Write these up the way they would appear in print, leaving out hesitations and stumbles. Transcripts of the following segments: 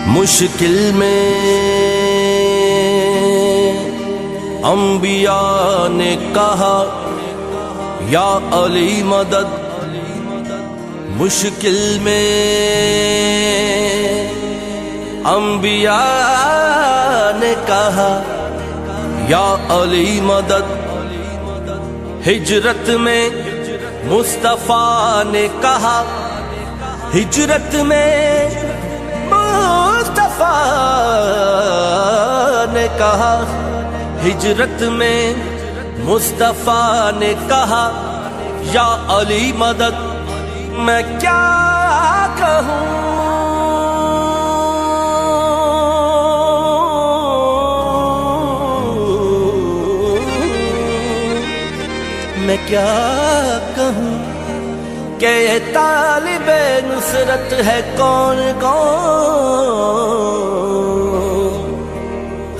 मुश्किल में अंबिया ने कहा या अली मदद। मुश्किल में अंबिया ने कहा या अली मदद। हिजरत में मुस्तफा ने कहा, हिजरत में मुस्तफा ने कहा, हिजरत में मुस्तफा ने कहा या अली मदद। मैं क्या कहूँ, मैं क्या कहूँ कि ये तालिबे नुसरत है कौन कौन।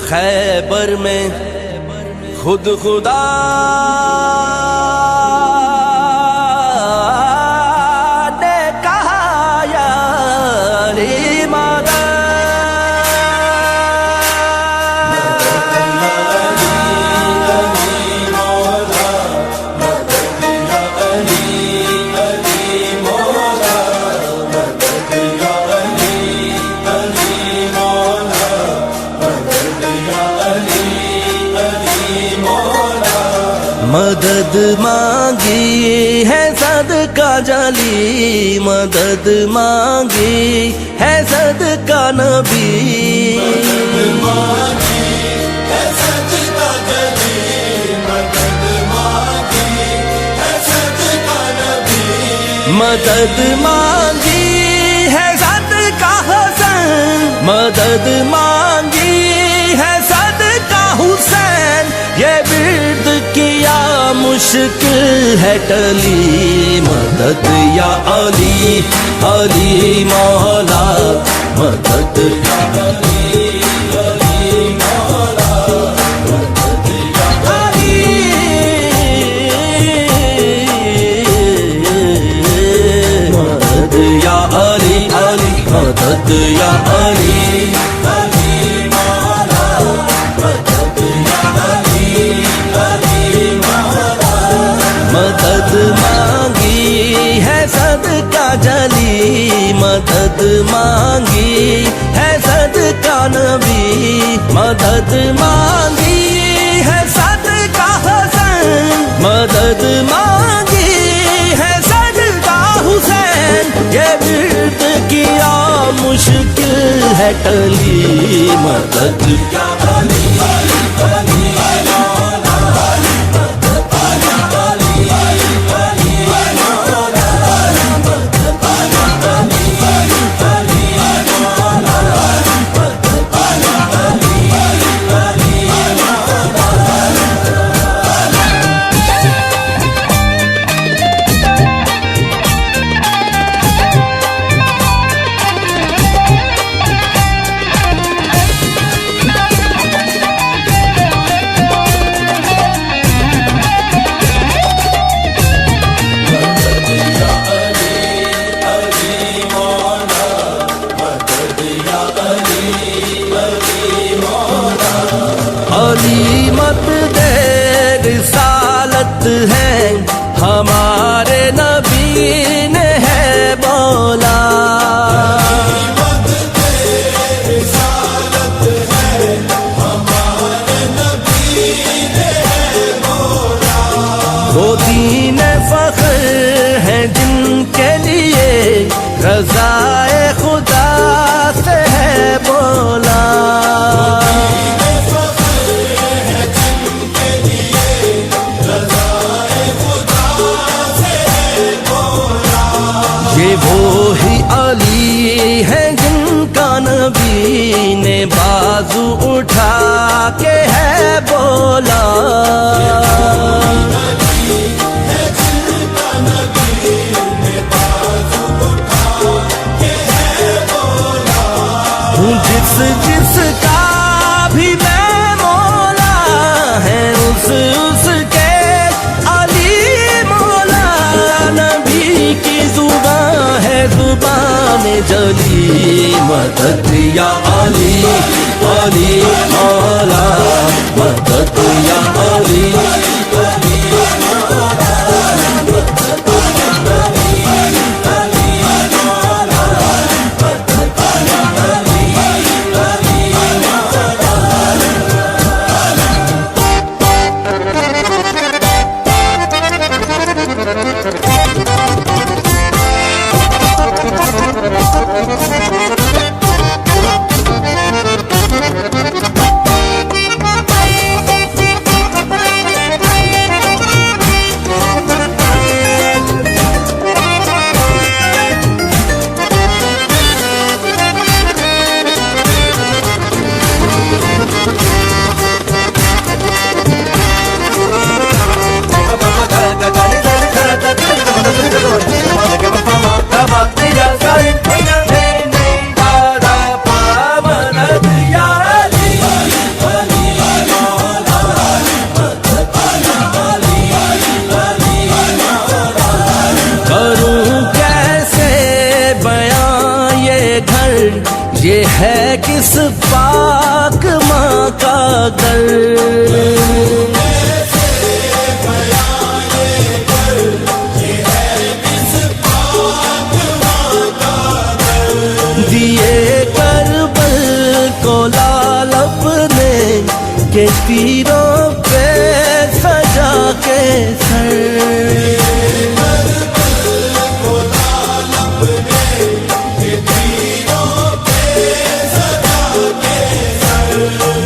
खैबर में खुद खुदा ने कहा या अली मदद। मदद मांगी है सदका जाली, मदद मांगी है सदका नबी। मदद मांगी है सदका जाली, मदद मांगी है सदका नबी। मदद मांगी है सदका हुसैन, मदद मांगी है सदका हुसैन। ये बिर्द किया मुश्किल है टली, मदद या अली अली मौला। मदद या अली अली मौला, मदद या अली, मदद या अली अली, मदद या अली अली मौला। मदद या अली अली मौला। मदद मांगी है सदका जली, मदद मांगी है सदका नबी। मदद मांगी है सदका हसन, मदद मांगी है सदका हुसैन। ये बिर्द किया मुश्किल है टली, मदद या अली अली अली मौला। अली मत दे रिसालत है हमारे नबी ने है बोला। मत दे रिसालत है हमारे नबी ने है बोला। वो दीन फख्र है जिनके लिए रज़ाए खुदा से है बोला। ये वो ही अली है जिनका नबी ने बाजू उठा के है बोला। जिस जिसका भी मैं मौला है उस उसके अली मौला। नबी की जुबान है जुबान जली मदद या अली अली मौला मदद या अली ये है किस पाक माँ का घर दिए करबल को लाल अपने के तीरों पे सजा के सर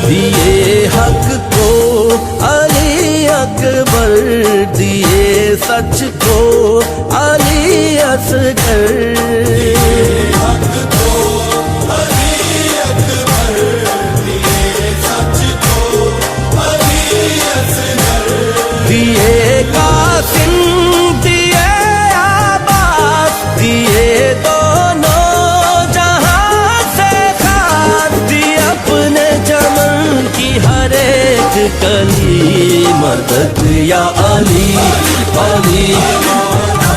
दिए हक को अली अकबर दिए सच को अली असगर दिए कासिम दिए आबाद दिए दोनों जहां से खास दिए अपने चमन की हर एक कली मदद या अली अली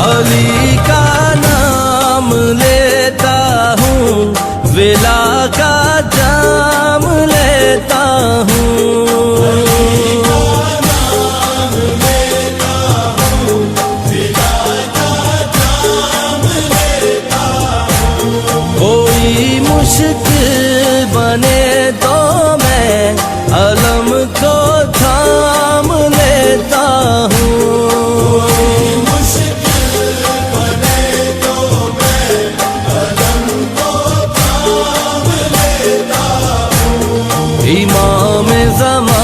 अली का नाम लेता हूँ विला का जाम लेता हूँ कोई मुश्किल बने तो मैं अलम को थाम लेता हूँ इमाम ज़मा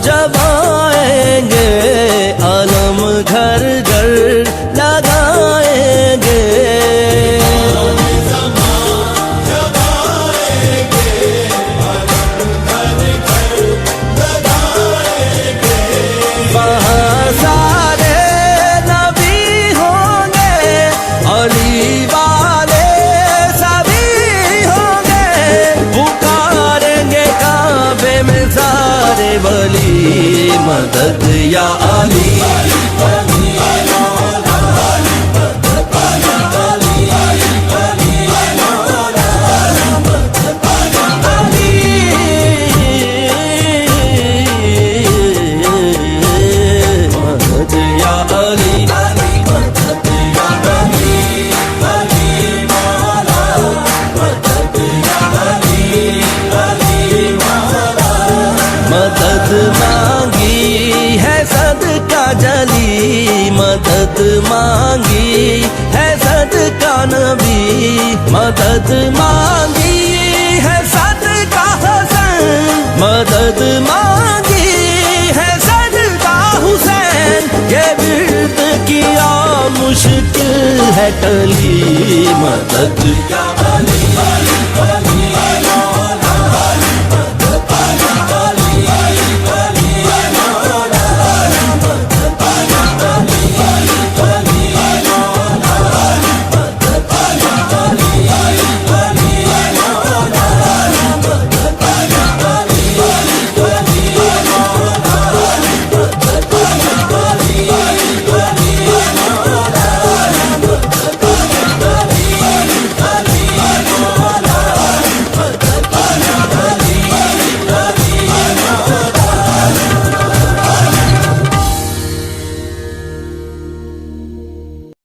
जब आएंगे अलम घर घर लगाएंगे वहाँ सारे नबी होंगे अली वाले सभी होंगे पुकारेंगे काबे में सारे वली मदद या अली मदद मांगी है सदका जली मदद मांगी है सदका नबी मदद मांगी मदद मांगी है सदका हुसैन, ये विर्द किया मुश्किल है टली, मदद या